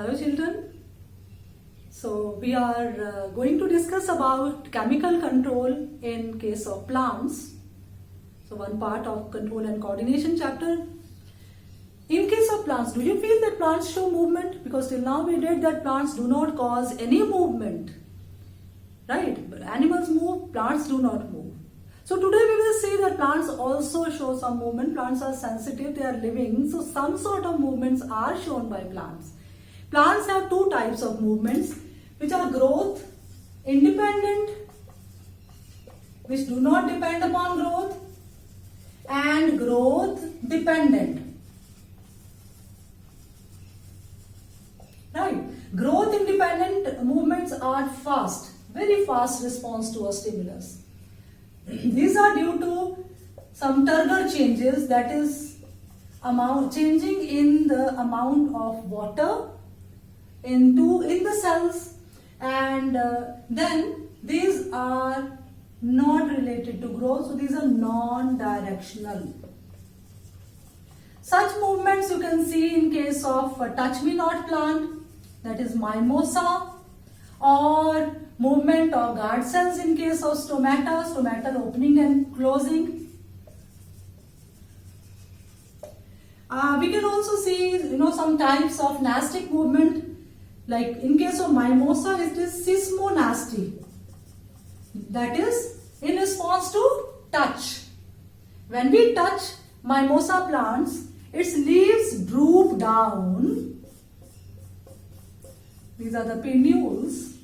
Hello children. So we are going to discuss about chemical control in case of plants. So one part of control and coordination chapter. In case of plants, do you feel that plants show movement? Because till now we read that plants do not cause any movement. Right? But animals move, plants do not move. So today we will see that plants also show some movement. Plants are sensitive, they are living. So some sort of movements are shown by plants. Plants have two types of movements, which are growth independent, which do not depend upon growth, and growth dependent. Right? Growth independent movements are fast, very fast response to a stimulus. These are due to some Turgor changes, that is changing in the amount of water in the cells, and then these are not related to growth, so these are non-directional. Such movements you can see in case of a touch-me-not plant, that is mimosa, or movement of guard cells in case of stomata opening and closing. We can also see some types of nastic movement. Like in case of mimosa, it is seismonasty. That is in response to touch. When we touch mimosa plants, its leaves droop down. These are the pinnules.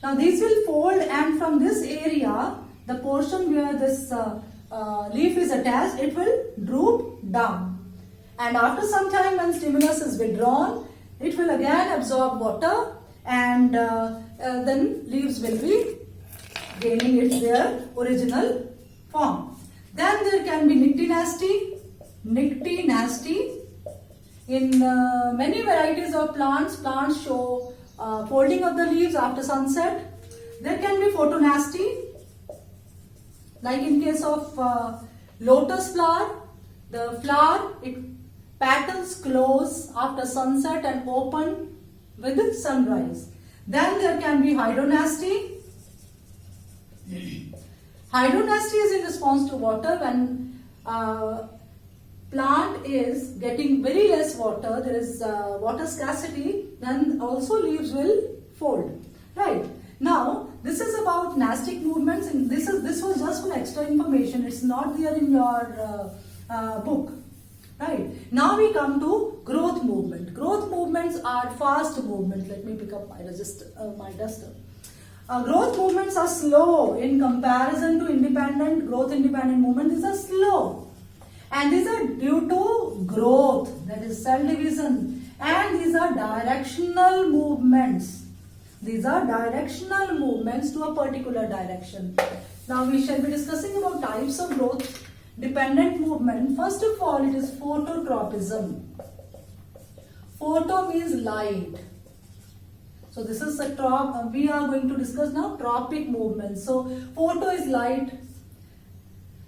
Now these will fold, and from this area, the portion where this leaf is attached, it will droop down. And after some time, when stimulus is withdrawn, it will again absorb water, and then leaves will be gaining their original form. Then there can be nyctinasty. In many varieties of plants show folding of the leaves after sunset. There can be photonasty, like in case of lotus flower. The flower, petals close after sunset and open with sunrise. Then there can be hydronasty. Hydronasty is in response to water. When plant is getting very less water, there is water scarcity, then also leaves will fold. Right? Now this is about nastic movements, and this was just for extra information. It's not there in your book. Right? Now we come to growth movement. Growth movements are fast movement. Let me pick up my duster. Growth movements are slow in comparison to growth independent movement. These are slow, and these are due to growth, that is cell division, and these are directional movements. These are directional movements to a particular direction. Now we shall be discussing about types of growth dependent movement. First of all, it is phototropism. Photo means light. So this is we are going to discuss now tropic movement. So photo is light,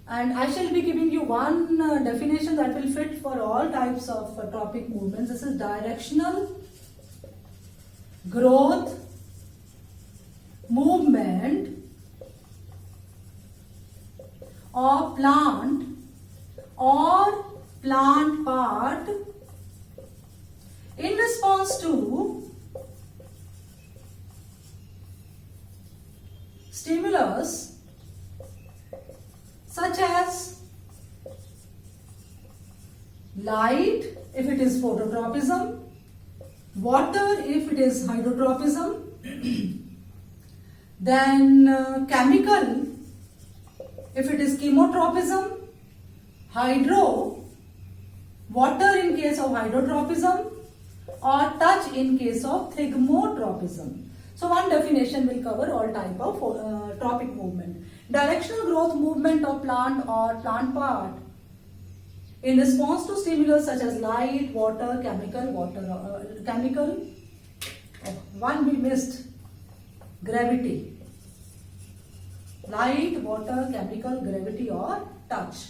and I shall be giving you one definition that will fit for all types of tropic movements. This is directional growth movement of plant or plant part in response to stimulus such as light if it is phototropism, water if it is hydrotropism, then chemical if it is chemotropism, water in case of hydrotropism, or touch in case of thigmotropism. So one definition will cover all type of tropic movement. Directional growth movement of plant or plant part in response to stimulus such as light, water, chemical. One we missed, gravity. Light, water, chemical, gravity, or touch.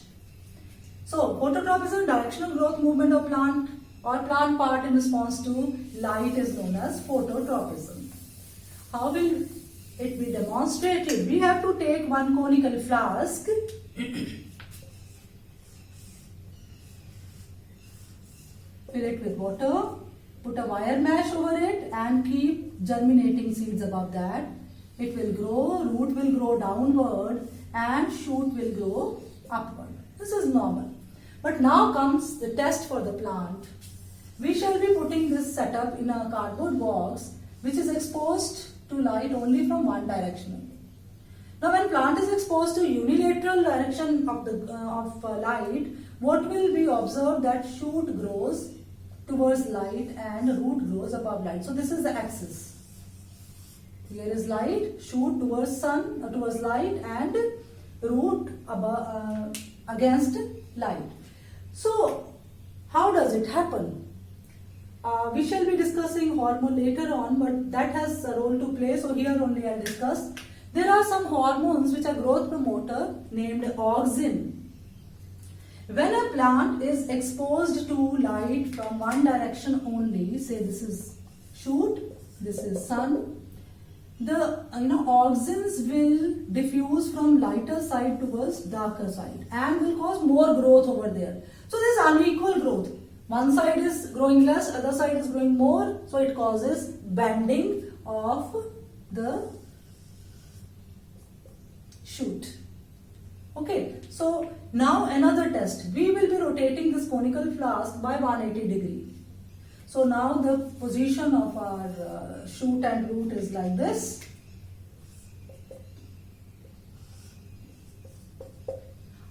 So phototropism, directional growth movement of plant or plant part in response to light is known as phototropism. How will it be demonstrated? We have to take one conical flask. Fill it with water, put a wire mesh over it and keep germinating seeds above that. It will grow, root will grow downward and shoot will grow upward. This is normal. But now comes the test for the plant. We shall be putting this setup in a cardboard box which is exposed to light only from one direction. Now when plant is exposed to unilateral direction of light, what will be observed that shoot grows towards light and root grows above light. So this is the axis. Here is light, shoot towards sun, towards light and root above, against light. So how does it happen? We shall be discussing hormone later on, but that has a role to play, so here only I'll discuss. There are some hormones which are growth promoter named auxin. When a plant is exposed to light from one direction only, say this is shoot, this is sun, the auxins will diffuse from lighter side towards darker side and will cause more growth over there. So this is unequal growth. One side is growing less, other side is growing more, so it causes bending of the shoot. Okay, so now another test. We will be rotating this conical flask by 180 degree. So now the position of our shoot and root is like this.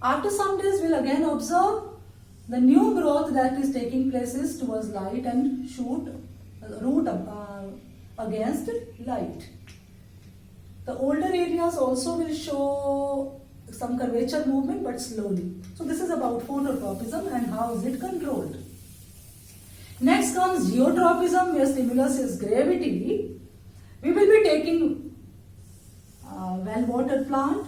After some days, we'll again observe the new growth that is taking place is towards light and shoot, root against light. The older areas also will show some curvature movement but slowly. So this is about phototropism and how is it controlled. Next comes geotropism, where stimulus is gravity. We will be taking a well-watered plant.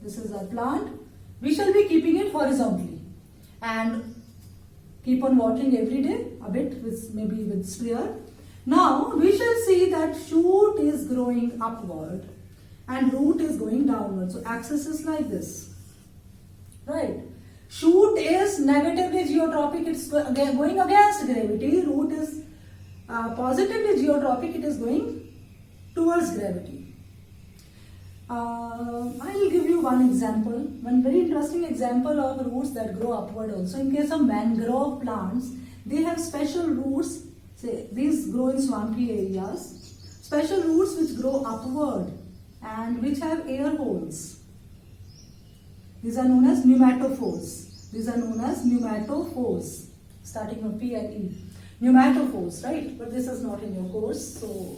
This is our plant. We shall be keeping it horizontally and keep on watering every day, a bit with maybe with sprayer. Now we shall see that shoot is growing upward and root is going downward. So axis is like this, right? Shoot is negatively geotropic, it's going against gravity. Root is positively geotropic, it is going towards gravity. I will give you one example, one very interesting example of roots that grow upward also. In case of mangrove plants, they have special roots, say these grow in swampy areas, special roots which grow upward and which have air holes. These are known as pneumatophores. These are known as pneumatophores, starting with P and E. Pneumatophores, right? But this is not in your course, so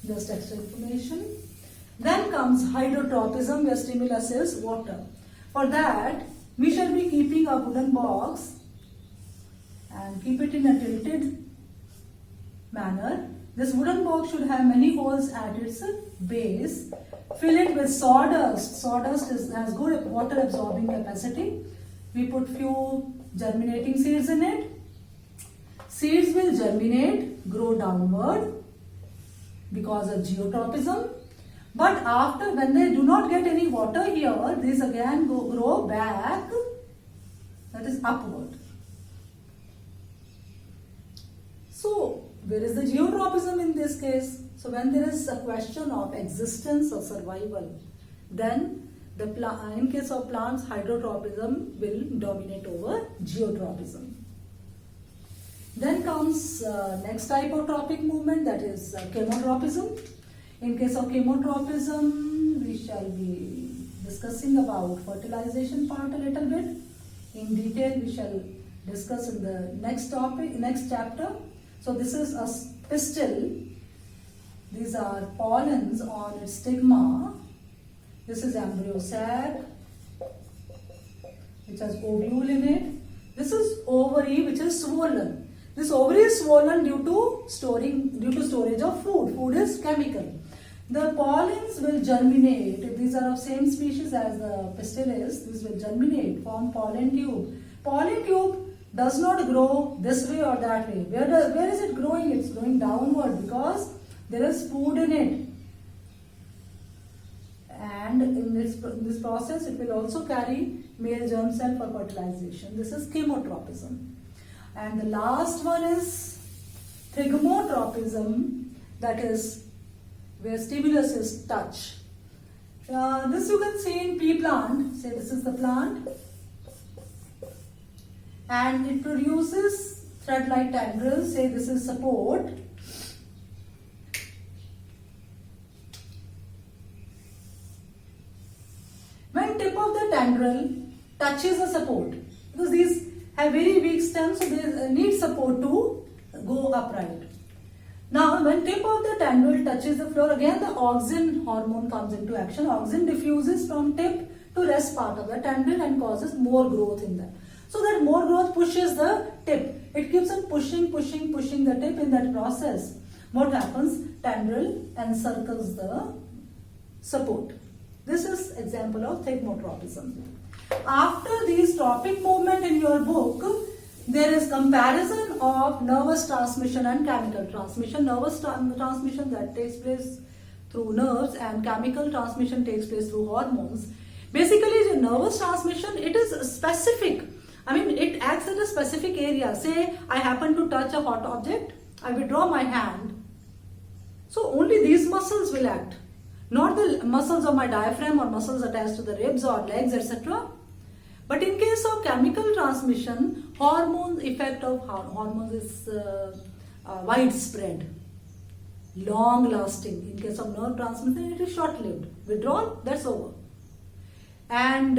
just extra information. Then comes hydrotropism, where stimulus is water. For that, we shall be keeping a wooden box and keep it in a tilted manner. This wooden box should have many holes at its base. Fill it with sawdust. Sawdust has good water absorbing capacity. We put few germinating seeds in it. Seeds will germinate, grow downward because of geotropism. But after, when they do not get any water here, these again grow back, that is upward. So, where is the geotropism in this case? So, when there is a question of existence or survival, then in case of plants, hydrotropism will dominate over geotropism. Then comes next type of tropic movement, that is chemotropism. In case of chemotropism, we shall be discussing about fertilization part a little bit. In detail, we shall discuss in the next chapter. So this is a pistil. These are pollens on its stigma. This is embryo sac, which has ovule in it. This is ovary, which is swollen. This ovary is swollen due to storage of food. Food is chemical. the pollens will germinate. If these are of same species as the pistil is, this will germinate, form pollen tube. Pollen tube does not grow this way or that way. Where is it growing? It's growing downward because there is food in it. And in this process, it will also carry male germ cell for fertilization. This is chemotropism. And the last one is thigmotropism, that is where stimulus is touch. This you can see in pea plant. Say this is the plant. And it produces thread-like tendrils. Say this is support. When tip of the tendril touches the support, because these have very weak stems, so they need support to go upright. Now, when tip of the tendril touches the floor, again the auxin hormone comes into action. Auxin diffuses from tip to rest part of the tendril and causes more growth in that. So that more growth pushes the tip. It keeps on pushing the tip. In that process, what happens? Tendril encircles the support. This is example of thigmotropism. After these tropic movement in your book, there is comparison of nervous transmission and chemical transmission. Nervous transmission that takes place through nerves and chemical transmission takes place through hormones. Basically, the nervous transmission, it is specific. I mean, it acts at a specific area. Say, I happen to touch a hot object, I withdraw my hand. So, only these muscles will act. Not the muscles of my diaphragm or muscles attached to the ribs or legs, etc. But in case of chemical transmission, effect of hormones is widespread, long lasting. In case of nerve transmission, it is short lived. Withdrawal, that's over. And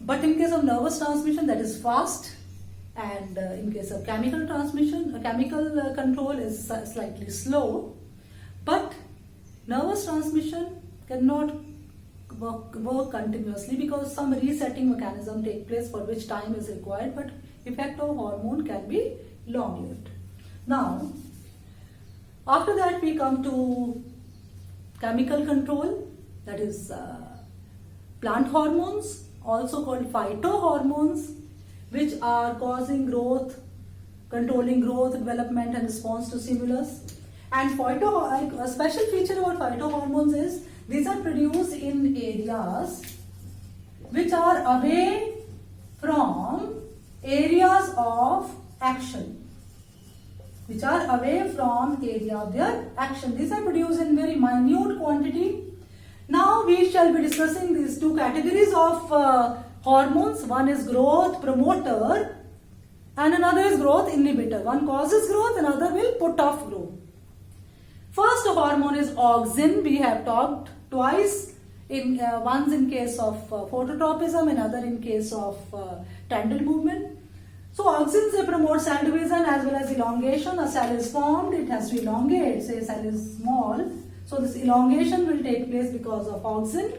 but in case of nervous transmission, that is fast. And in case of chemical transmission, chemical control is slightly slow. But nervous transmission cannot work continuously because some resetting mechanism takes place for which time is required, but effect of hormone can be long-lived. Now, after that we come to chemical control, that is plant hormones, also called phytohormones, which are causing growth, controlling growth, development and response to stimulus. And a special feature about phytohormones is these are produced in areas which are away from areas of action. Which are away from area of their action. These are produced in very minute quantity. Now we shall be discussing these two categories of hormones. One is growth promoter and another is growth inhibitor. One causes growth, another will put off growth. First hormone is auxin. We have talked twice. Once in case of phototropism, another in case of tendril movement. So auxins, they promote cell division as well as elongation. A cell is formed, it has to elongate. Say cell is small, so this elongation will take place because of auxin.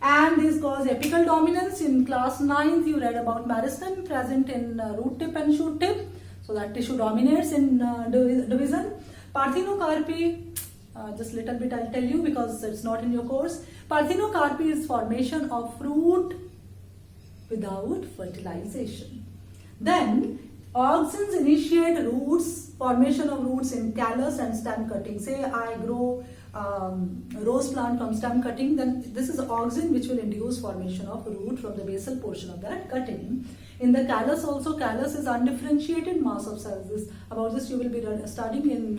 And these cause apical dominance. In class 9th, you read about meristem present in root tip and shoot tip. So that tissue dominates in division. Parthenocarpy, just little bit I'll tell you because it's not in your course. Parthenocarpy is formation of fruit without fertilization. Then auxins initiate roots, formation of roots in callus and stem cutting. Say I grow rose plant from stem cutting, then this is auxin which will induce formation of root from the basal portion of that cutting. In the callus also, callus is undifferentiated mass of cells. About this you will be studying in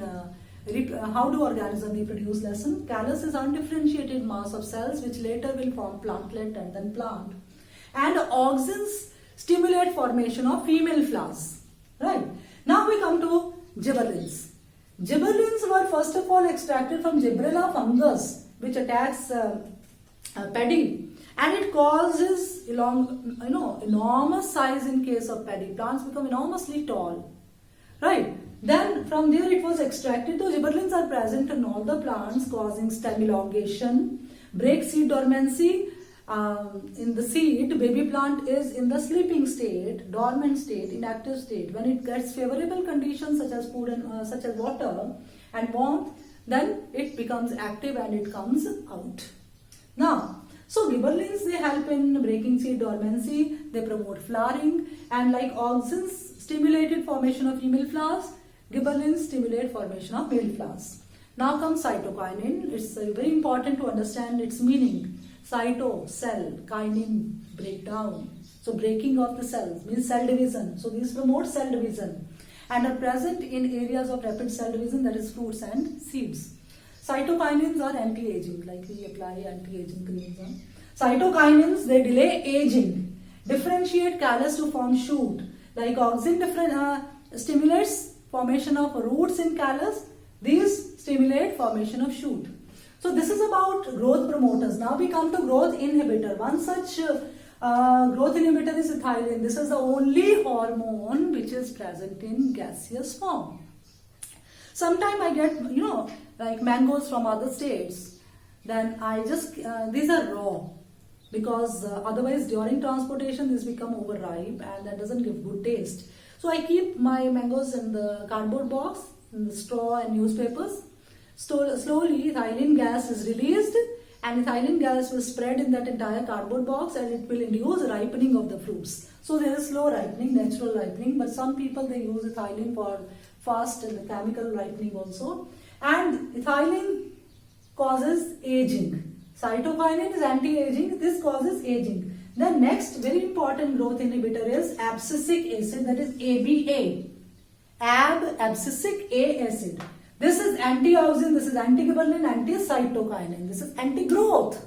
how do organisms reproduce lesson. Callus is undifferentiated mass of cells which later will form plantlet and then plant. And auxins stimulate formation of female flowers. Right. Now we come to gibberellins. Gibberellins were first of all extracted from Gibberella fungus, which attacks paddy, and it causes enormous size in case of paddy. Plants become enormously tall. Right. Then from there it was extracted. Those gibberellins are present in all the plants, causing stem elongation, break seed dormancy. In the seed, baby plant is in the sleeping state, dormant state, inactive state. When it gets favorable conditions such as food and such as water, and warmth, then it becomes active and it comes out. Now, so gibberellins, they help in breaking seed dormancy, they promote flowering, and like auxins stimulated formation of female flowers, gibberellins stimulate formation of male flowers. Now comes cytokinin. It's very important to understand its meaning. Cyto, cell, kinin, breakdown. So breaking of the cells means cell division. So these promote cell division and are present in areas of rapid cell division, that is fruits and seeds. Cytokinins are anti-aging, like we apply anti-aging creams. Cytokinins, they delay aging, differentiate callus to form shoot. Like auxin stimulates formation of roots in callus, these stimulate formation of shoot. So this is about growth promoters. Now we come to growth inhibitor. One such growth inhibitor is ethylene. This is the only hormone which is present in gaseous form. Sometimes I get, like mangoes from other states, then I just, these are raw, because otherwise during transportation these become overripe and that doesn't give good taste. So I keep my mangoes in the cardboard box, in the straw and newspapers. Slowly ethylene gas is released and ethylene gas will spread in that entire cardboard box and it will induce ripening of the fruits. So there is slow ripening, natural ripening, but some people, they use ethylene for fast and chemical ripening also. And ethylene causes aging. Cytokinin is anti-aging, this causes aging. The next very important growth inhibitor is abscisic acid, that is ABA. Abscisic A acid. This is anti-auxin, this is anti-gibberellin, anti-cytokinin. This is anti-growth.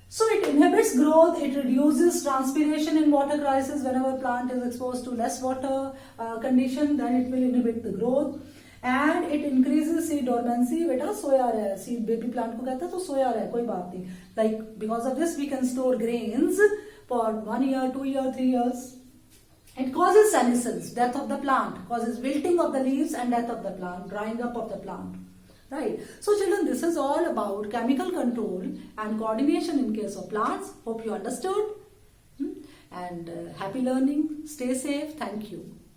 So it inhibits growth, it reduces transpiration in water crisis. Whenever plant is exposed to less water condition, then it will inhibit the growth. And it increases seed dormancy. Beta soya hai, seed baby plant ko kehta hai, to soya hai, koi baat nahi. Like because of this we can store grains for 1 year, 2 years, 3 years. It causes senescence, death of the plant, causes wilting of the leaves and death of the plant, drying up of the plant. Right. So children, this is all about chemical control and coordination in case of plants. Hope you understood. And happy learning. Stay safe. Thank you.